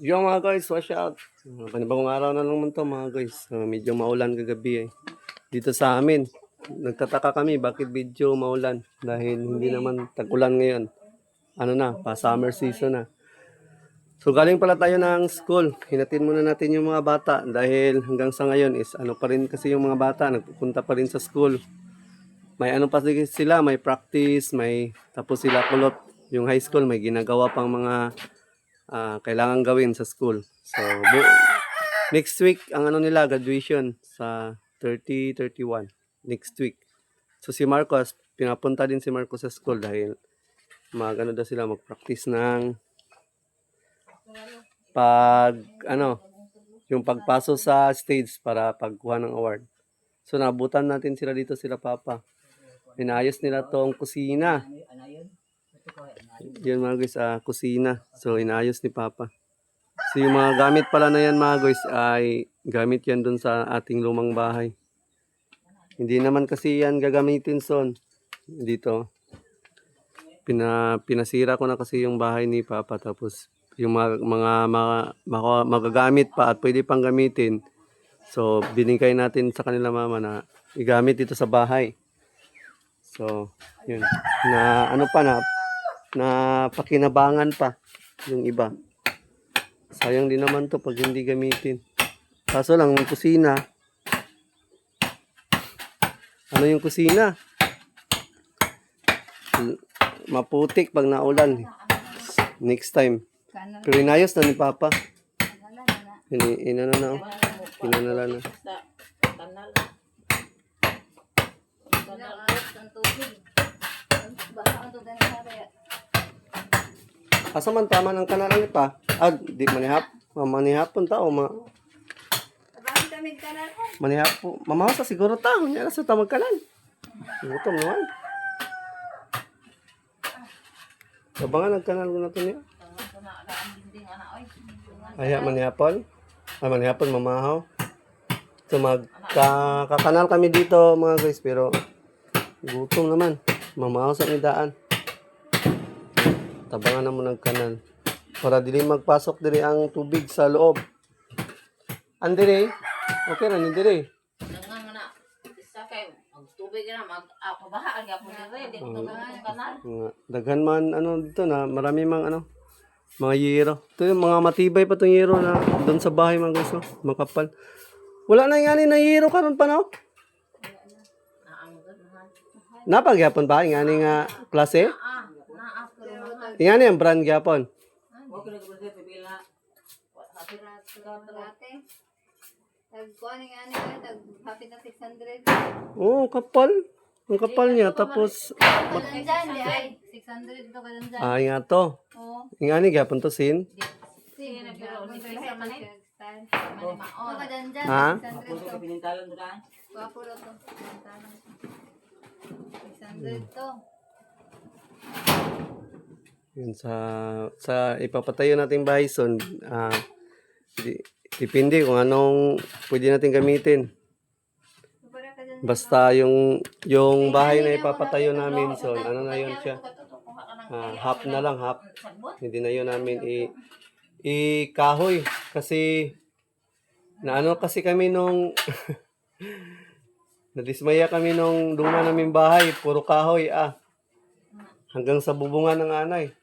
Yo mga guys, watch out. Panibagong araw na naman to mga guys. Medyo maulan kagabi eh. Dito sa amin, nagtataka kami bakit medyo maulan. Dahil hindi naman tag-ulan ngayon. Ano na, pa summer season na. So galing pala tayo ng school. Hinatin muna natin yung mga bata. Dahil hanggang sa ngayon is ano pa rin kasi yung mga bata. Nagpupunta pa rin sa school. May ano pa sila, may practice, may tapos sila kulot. Yung high school may ginagawa pang mga kailangan gawin sa school. So, next week, ang ano nila, graduation sa 30, 31. Next week. So, si Marcos, pinapunta din si Marcos sa school dahil ano daw sila, mag-practice ng yung pagpaso sa stage para pagkuha ng award. So, nabutan natin sila dito, sila Papa. Inayos nila tong kusina. Yan mga guys, kusina. So, inayos ni Papa. So, yung mga gamit pala na yan mga guys ay gamit yan dun sa ating lumang bahay. Hindi naman kasi yan gagamitin son. Dito. Pinasira ko na kasi yung bahay ni Papa. Tapos, yung magagamit pa at pwede pang gamitin. So, binigay natin sa kanila mama na igamit dito sa bahay. So, yun. Na ano pa na pakinabangan pa yung iba. Sayang din naman to pag hindi gamitin. Kaso lang yung kusina. Ano yung kusina? Maputik pag naulan. Next time. Pero inayos na ni Papa. Inanala na. Asa man tama ng kanalan ni Pa? Di manihap. Manihapon tao. Manihapon. Mamahaw sa siguro tao. Yan sa tamag kanan. Gutom naman. Sabangan nagkanal ko na ito niya. Ay, manihapon. Manihapon, mamahaw. So, magkakanal kami dito mga guys. Pero, gutom naman. Mamahaw sa idaan. Tabangan na mo ng kanal. Para dili magpasok diri ang tubig sa loob. Andire? Okay na ni dire. Dangan man na. Isa kay tubig na magpabaha ang gyapon dire, di ko kanal. Daghan man dito na marami mga mga yero. Ito yung mga matibay pa tong yero na doon sa bahay mga guys, no? Makapal. Wala na ngani na yero karon pa no? Napagyapon ba ngani nga klase? Ingani ang brand gyapon. Oh, kapal. Ang kapal niya. Tapos, 600 to kadanjan. nga to. Oo. Ingani gyapon to sin. Sige na pero ni pisa man eh. Ha? Guwapo daw to. 600 to. Yun sa ipapatayo nating bahay son, depende kung anong pwede natin gamitin. Basta yung bahay na ipapatayo namin son, ano na yun siya? Half na lang, half. Hindi na yun namin i-kahoy kasi kasi kami nung nadismaya kami nung luma namin bahay, puro kahoy hanggang sa bubungan ng anay.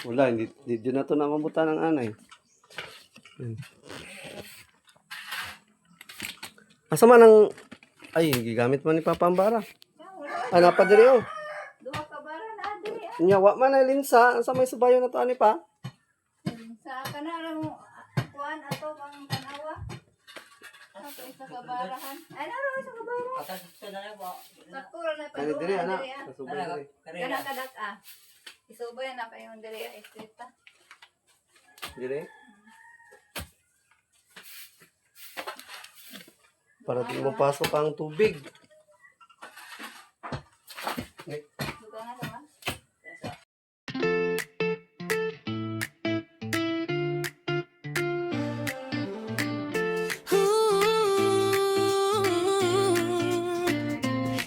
Wala, hindi na ito namamutan ng anay. Asa man ang gigamit man ni Papa ang bara. Napadiri oh. Duha ka bara na diri. Nyawa man ay linsa, sa may subayo na to ani pa. Sa kanang kuan ato ang tanawa. Sa isa ka barahan. Ay naro sa kabara. Sakura na pa. Kani diri ana, sa subayo diri. Kana kadak Isubay na kayo diri istrita. Diri. Para di mapasok ang tubig. Duga nga naman.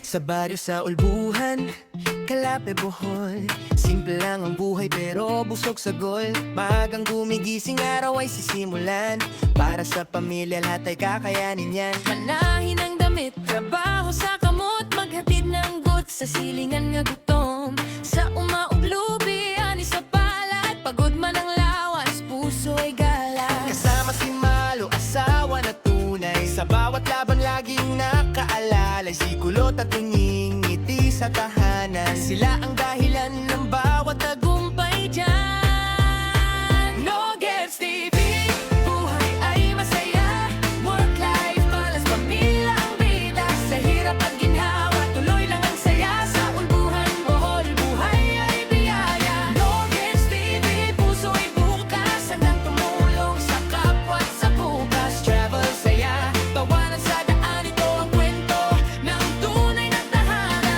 Sa baryo sa ulbuhan, Kalape, Bohol. Simple lang ang buhay pero busog sa goal. Maagang gumigising, araw ay sisimulan. Para sa pamilya lahat ay kakayanin yan. Manahin ang damit, trabaho sa kamot. Maghatid ng gut sa silingan nga gutom. Sa umauglubi, ani sa palad. Pagod man ang lawas, puso ay galak. Kasama si Malo, asawa na tunay. Sa bawat laban laging nakaalalay. Si Kulot at Tunying, ngiti sa tahanan. Sila ang dahilan ng bawat tagumpay dyan. No Gets TV, buhay ay masaya. Work-life balance, pamilya ang bida. Sa hirap at ginhawa, tuloy lang ang saya. Sa ulbuhan, Bohol, buhay ay biyaya. No Gets TV, puso ay bukas. Hanggang tumulong sa kapwa at sa bukas. Travel, saya, tawanan sa daan. Ito ang kwento ng tunay na tahanan.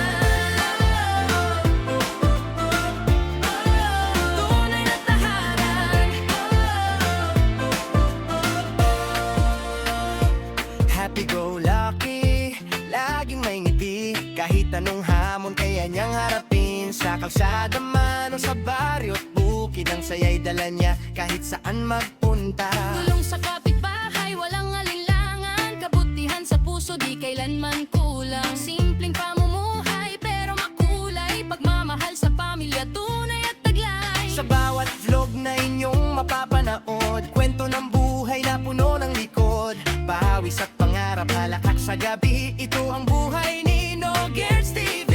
Tunay na tahanan. Happy-go-lucky, laging may ngiti. Kahit anong hamon kaya niyang harapin. Sa kalsada man o sa baryo at bukid, ang saya'y dala niya kahit saan magpunta. Tulong sa kapitbahay, walang alinlangan. Kabutihan sa puso, di kailanman kulang. Simpleng pamumuhay, pero makulay. Pagmamahal sa pamilya, tunay at taglay. Sa bawat vlog na inyong mapapanood, kwento ng buhay na puno ng likod. Pawis at pangarap, halakak sa gabi. Ito ang buhay ni No Girls TV.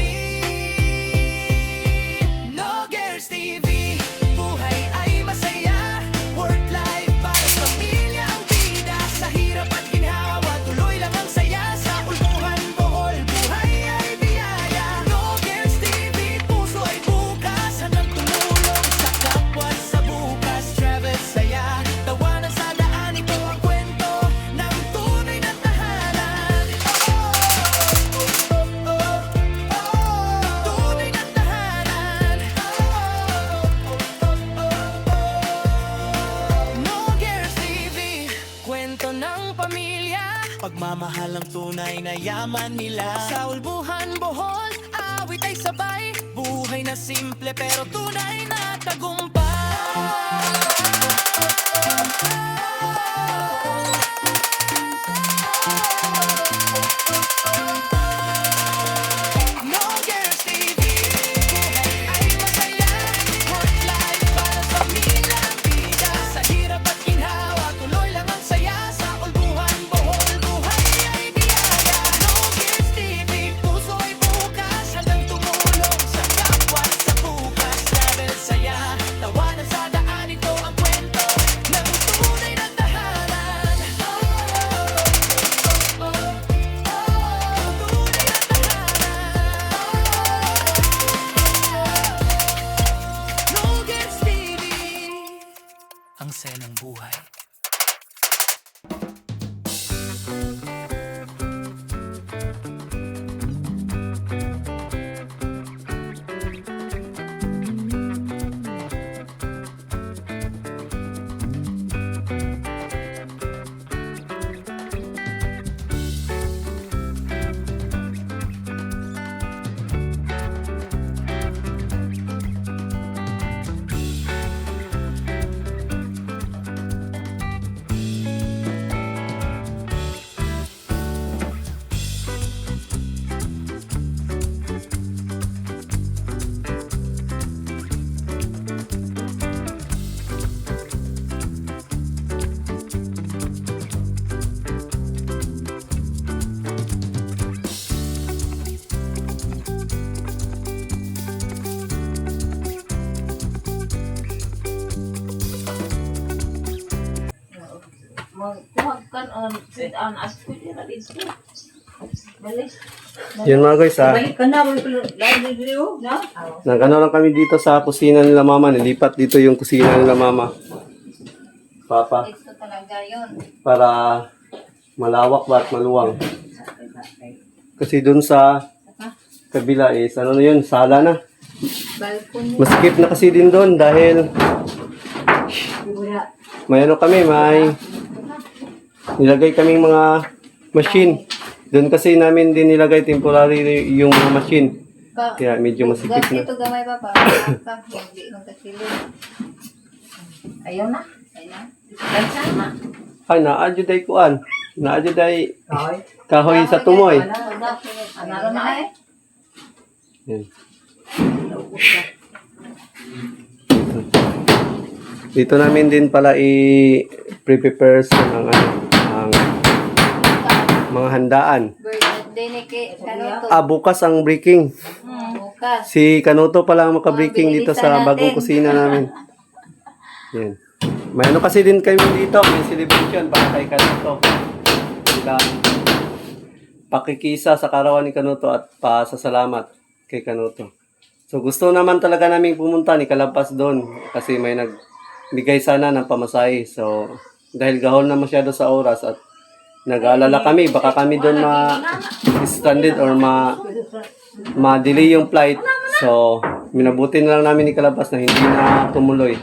No Girls TV, buhay ay masaya. Work-life balance, pamilya ang bida. Sa hirap at ginhawa, tuloy lang ang saya. Sa ulbuhan, Bohol, buhay ay biyaya. No Girls TV, puso ay bukas. Hanggang tumulong sa kapwa at sa bukas. Travel, saya, tawanan sa daan. Ito ang kwento ng tunay na tahanan. Tunay na tahanan. No Girls TV, kwento ng pamilya. Pagmamahal ang tunay na yaman nila. Sa ulbuhan, Bohol, awit ay sabay. Buhay na simple pero tunay na tagumpay. No Girls TV, buhay ay masaya. Work-life balance, pamilya ang bida. Sa hirap at ginhawa, tuloy lang ang saya. Sa ulbuhan, Bohol, buhay ay biyaya. No Girls TV, puso ay bukas. Hanggang tumulong sa kapwa at sa bukas. Travel, saya, tawanan sa daan. Ito ang kwento ng tunay na tahanan. Tunay na tahanan. No Girls TV, ang saya ng buhay. Magkuhag kan sit on as ko dira dito. Balis. Yun mga guys, Balik ka na, live video, no? nagano lang kami dito sa kusina nila mama. Nilipat dito yung kusina nila mama. Papa, Ito talaga yun. para malawak ba at maluwang. Kasi dun sa kabila is, ano na yun, sala na. Balcony. Masikip na kasi din doon dahil may ano kami, may nilagay kaming mga machine. Doon kasi namin din nilagay temporary yung mga machine. Kaya medyo masikip na. Dito gamay pa pa. Hindi nung kasilid. Ayaw na. Ayun na. Gansan na. Ay, naadyo day kuan. Naadyo day Ay. kahoy sa tumoy. Ano na eh? Yan. Dito namin din pala i-prepare sa ang mga handaan. Birthday ni Kanuto. Bukas ang breaking. Bukas. Si Kanuto pala ang maka-breaking dito sa bagong kusina namin. Yan. May ano kasi din kami dito, may celebration para kay Kanuto. Bilang pakikisa sa karawan ni Kanuto at pasasalamat kay Kanuto. So gusto naman talaga namin pumunta ni Kalabas doon kasi may nagbigay sana ng pamasahe. So dahil gahol na masyado sa oras at nag-aalala kami, baka kami doon ma-stranded or ma-delay yung flight. So minabuti na lang namin ni Kalabas na hindi na tumuloy.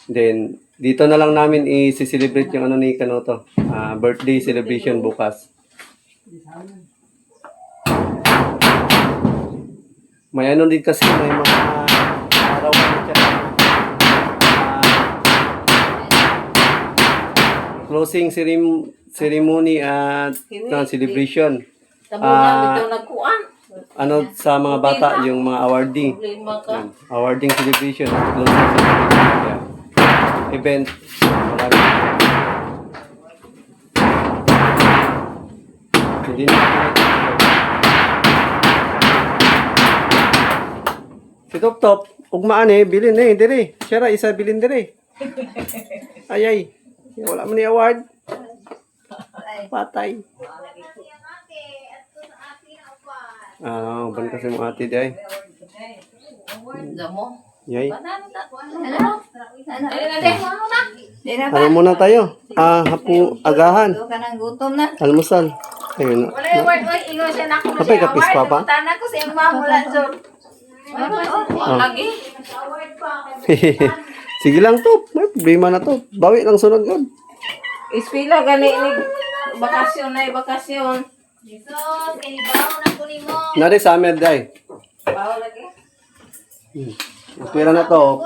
Then dito na lang namin i-celebrate yung ano ni Kanuto, birthday celebration bukas. May ano din kasi, may mga araw at closing ceremony at celebration. Tabunan, ito nagkuan. Ano sa mga bata, yung mga awarding. Problema ka. Awarding celebration. Closing celebration. Yeah. Event. Marami. Hindi na si Top Top, ugmaan bilin dire. Siya isa bilin dire. Ay. Wala mo ni award. Patay. Ban kasi mo ate day. Damo. Yay. Ano? Di na Ano muna tayo? Hapu agahan. Ito ka ng gutom na. Almusal. Ayun. Wala, ingo siya na ako na Kapay siya. kapis pa pa? Tanah ko siyang mamula, Jor. Lagi. Sige lang to. May problema na to. Bawi lang sunod yun. Ispila gani ni bakasyon na bakasyon. Jesus, kinibaw na ko ni mo. Nari summer day. Bawo lagi. Pira na to.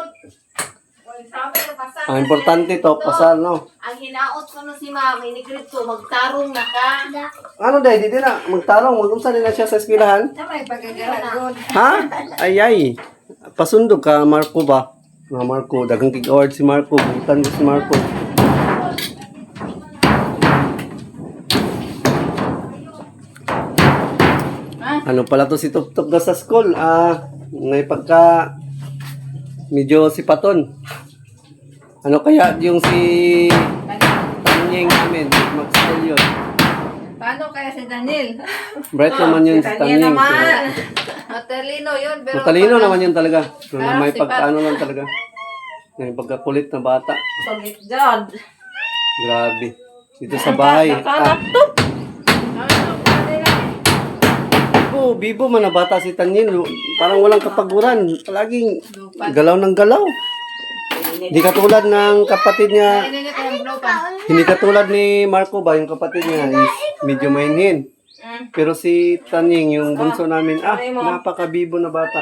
Sabi ko pasal. Ang importante to, pasal no. Ang hinaot ko no si Mami ni Grito magtarong na ka. Ano day, di na magtarong. Magumsa nila siya sa eskwelahan. May pagkagalan. Ha? Ay. Pasundog ka, Marco ba? Marco, dagang tig-award si Marco. Bukan si Marco. Ano pala to si Tuptop na sa school? May pagka medyo sipaton. Ano kaya yung si Tanyeng namin, mag-school yun. Paano kaya si Daniel? Bright naman yun si Kanya Tanyeng. naman. Matalino yun. Pero Matalino naman yun talaga. Pero Parang may sipat. pagkaano lang talaga. May pagkakulit na bata. Sulit Jod. Grabe. Dito sa bahay. Nakalaptop. Bibo man na bata si Tanyin. Parang walang kapaguran. Palaging galaw ng galaw. Hindi katulad ng kapatid niya. Hindi ka ng blow pa. Hindi katulad ni Marco ba, yung kapatid niya is medyo mainhin. Pero si Tanying, yung bunso namin, napakabibo na bata.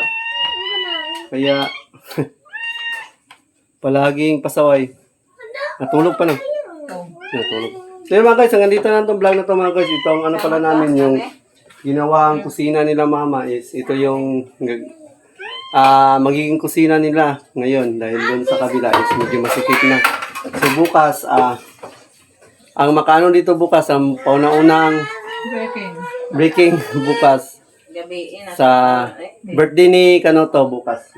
Kaya, palaging pasaway. Natulog pa na. Natulog. So yun mga guys, hanggang dito na itong vlog na ito mga guys. Ito ang ano pala namin, yung ginawang kusina nila mama is ito yung magiging kusina nila ngayon dahil doon sa kabila is medyo masikip na. So bukas, ang makaano dito bukas, ang pauna-unang breaking bukas Gabi na. sa birthday ni Kanuto bukas.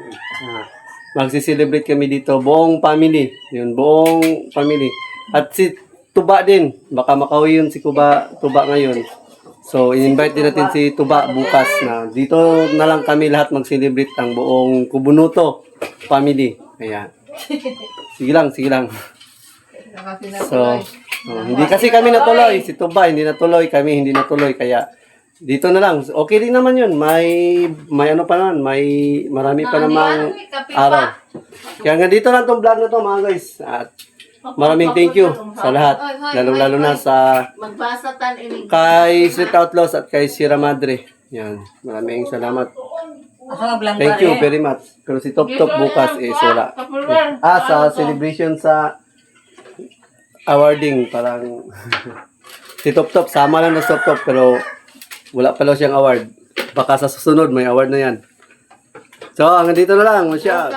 Magsi-celebrate kami dito, buong family. Yun, buong family. At si Tuba din, baka makauwi yun si Tuba ngayon. So, in-invite din natin si Tuba bukas na dito na lang kami lahat mag-celebrate ang buong Kubunuto family. Ayan. Sige lang. So, hindi kasi kami natuloy. Si Tuba hindi natuloy, kami hindi natuloy. Kaya, dito na lang. Okay din naman yun. May ano pa naman. Marami pa namang araw. Kaya nga dito lang itong vlog na to mga guys. At maraming thank you sa lahat. Lalo-lalo na sa Magbasa tan ini. kay Street Outlaws at kay Sierra Madre. Yan. Maraming salamat. Thank you very much. Pero si Top Top bukas is wala. Sa celebration sa awarding, parang si Top Top, sama lang na Top Top, pero wala pala siyang award. Baka sa susunod may award na yan. So, hanggang dito na lang. Masya.